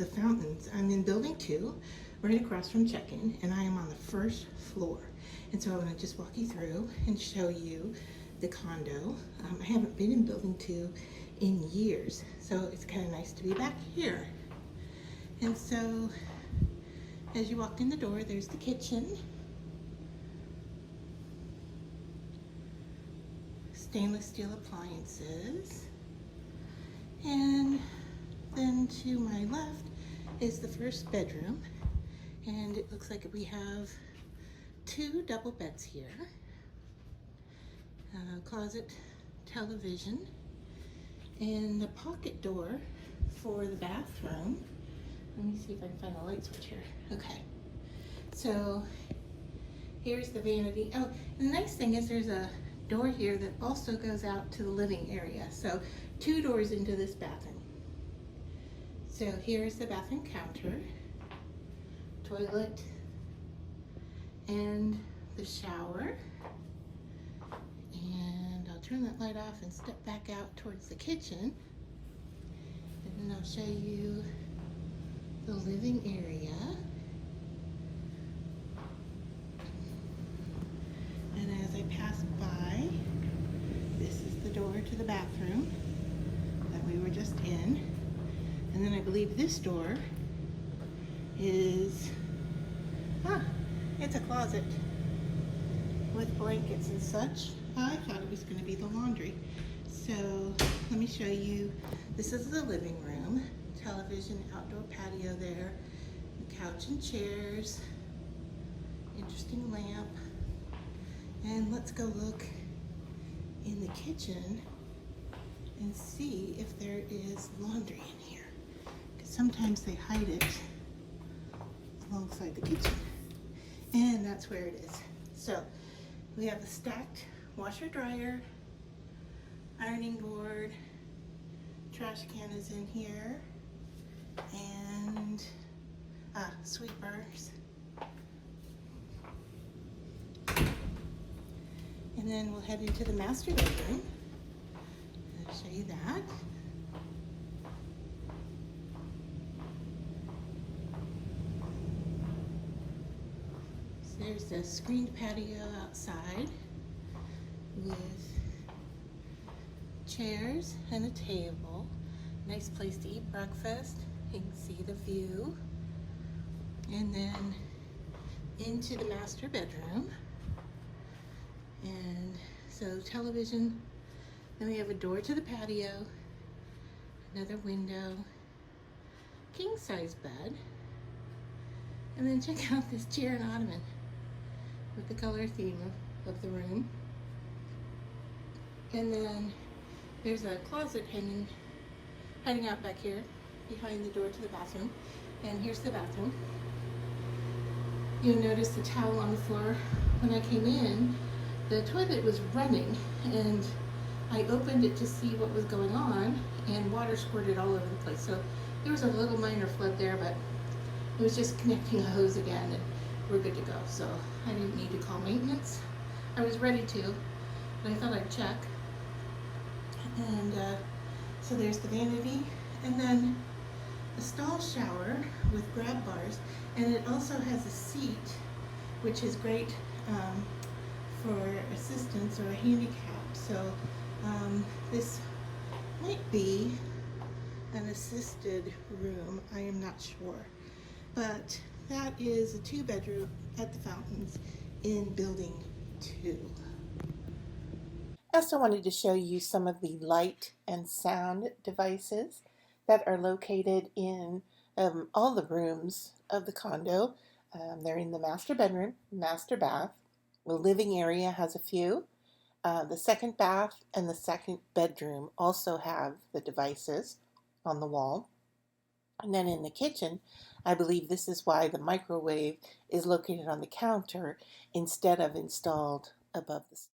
the fountains. I'm in building 2, right across from check-in, and I am on the first floor. And so I want to just walk you through and show you the condo. I haven't been in building 2 in years, so it's kind of nice to be back here. And so as you walk in the door, there's the kitchen. Stainless steel appliances. And then to my left is the first bedroom. And it looks like we have 2 double beds here. Closet, television, and the pocket door for the bathroom. Let me see if I can find the light switch here. Okay, so here's the vanity. Oh, and the nice thing is there's a door here that also goes out to the living area. So 2 doors into this bathroom. So here's the bathroom counter, toilet, and the shower. And I'll turn that light off and step back out towards the kitchen. And then I'll show you the living area. And as I pass by, this is the door to the bathroom that we were just in. And then I believe this door is, it's a closet with blankets and such. I thought it was going to be the laundry. So let me show you. This is the living room. Television, outdoor patio there, couch and chairs, interesting lamp. And let's go look in the kitchen and see if there is laundry in here. Because sometimes they hide it alongside the kitchen. And that's where it is. So we have a stacked washer dryer, ironing board, trash can is in here, and sweepers. And then we'll head into the master bedroom. I'll show you that. So there's the screened patio outside with chairs and a table. Nice place to eat breakfast. You can see the view. And then into the master bedroom. And so television, then we have a door to the patio, another window, king size bed, and then check out this chair and ottoman with the color theme of the room. And then there's a closet hiding out back here behind the door to the bathroom. And here's the bathroom. You'll notice the towel on the floor. When I came in, the toilet was running, and I opened it to see what was going on, and water squirted all over the place. So there was a little minor flood there, but it was just connecting a hose again, and we're good to go. So I didn't need to call maintenance. I was ready to, but I thought I'd check. And so there's the vanity, and then a stall shower with grab bars, and it also has a seat, which is great for assistance or a handicap. So this might be an assisted room, I am not sure. But that is a 2-bedroom at the Fountains in building 2. I also wanted to show you some of the light and sound devices that are located in all the rooms of the condo. They're in the master bedroom, master bath. The living area has a few. The second bath and the second bedroom also have the devices on the wall. And then in the kitchen, I believe this is why the microwave is located on the counter instead of installed above the stove.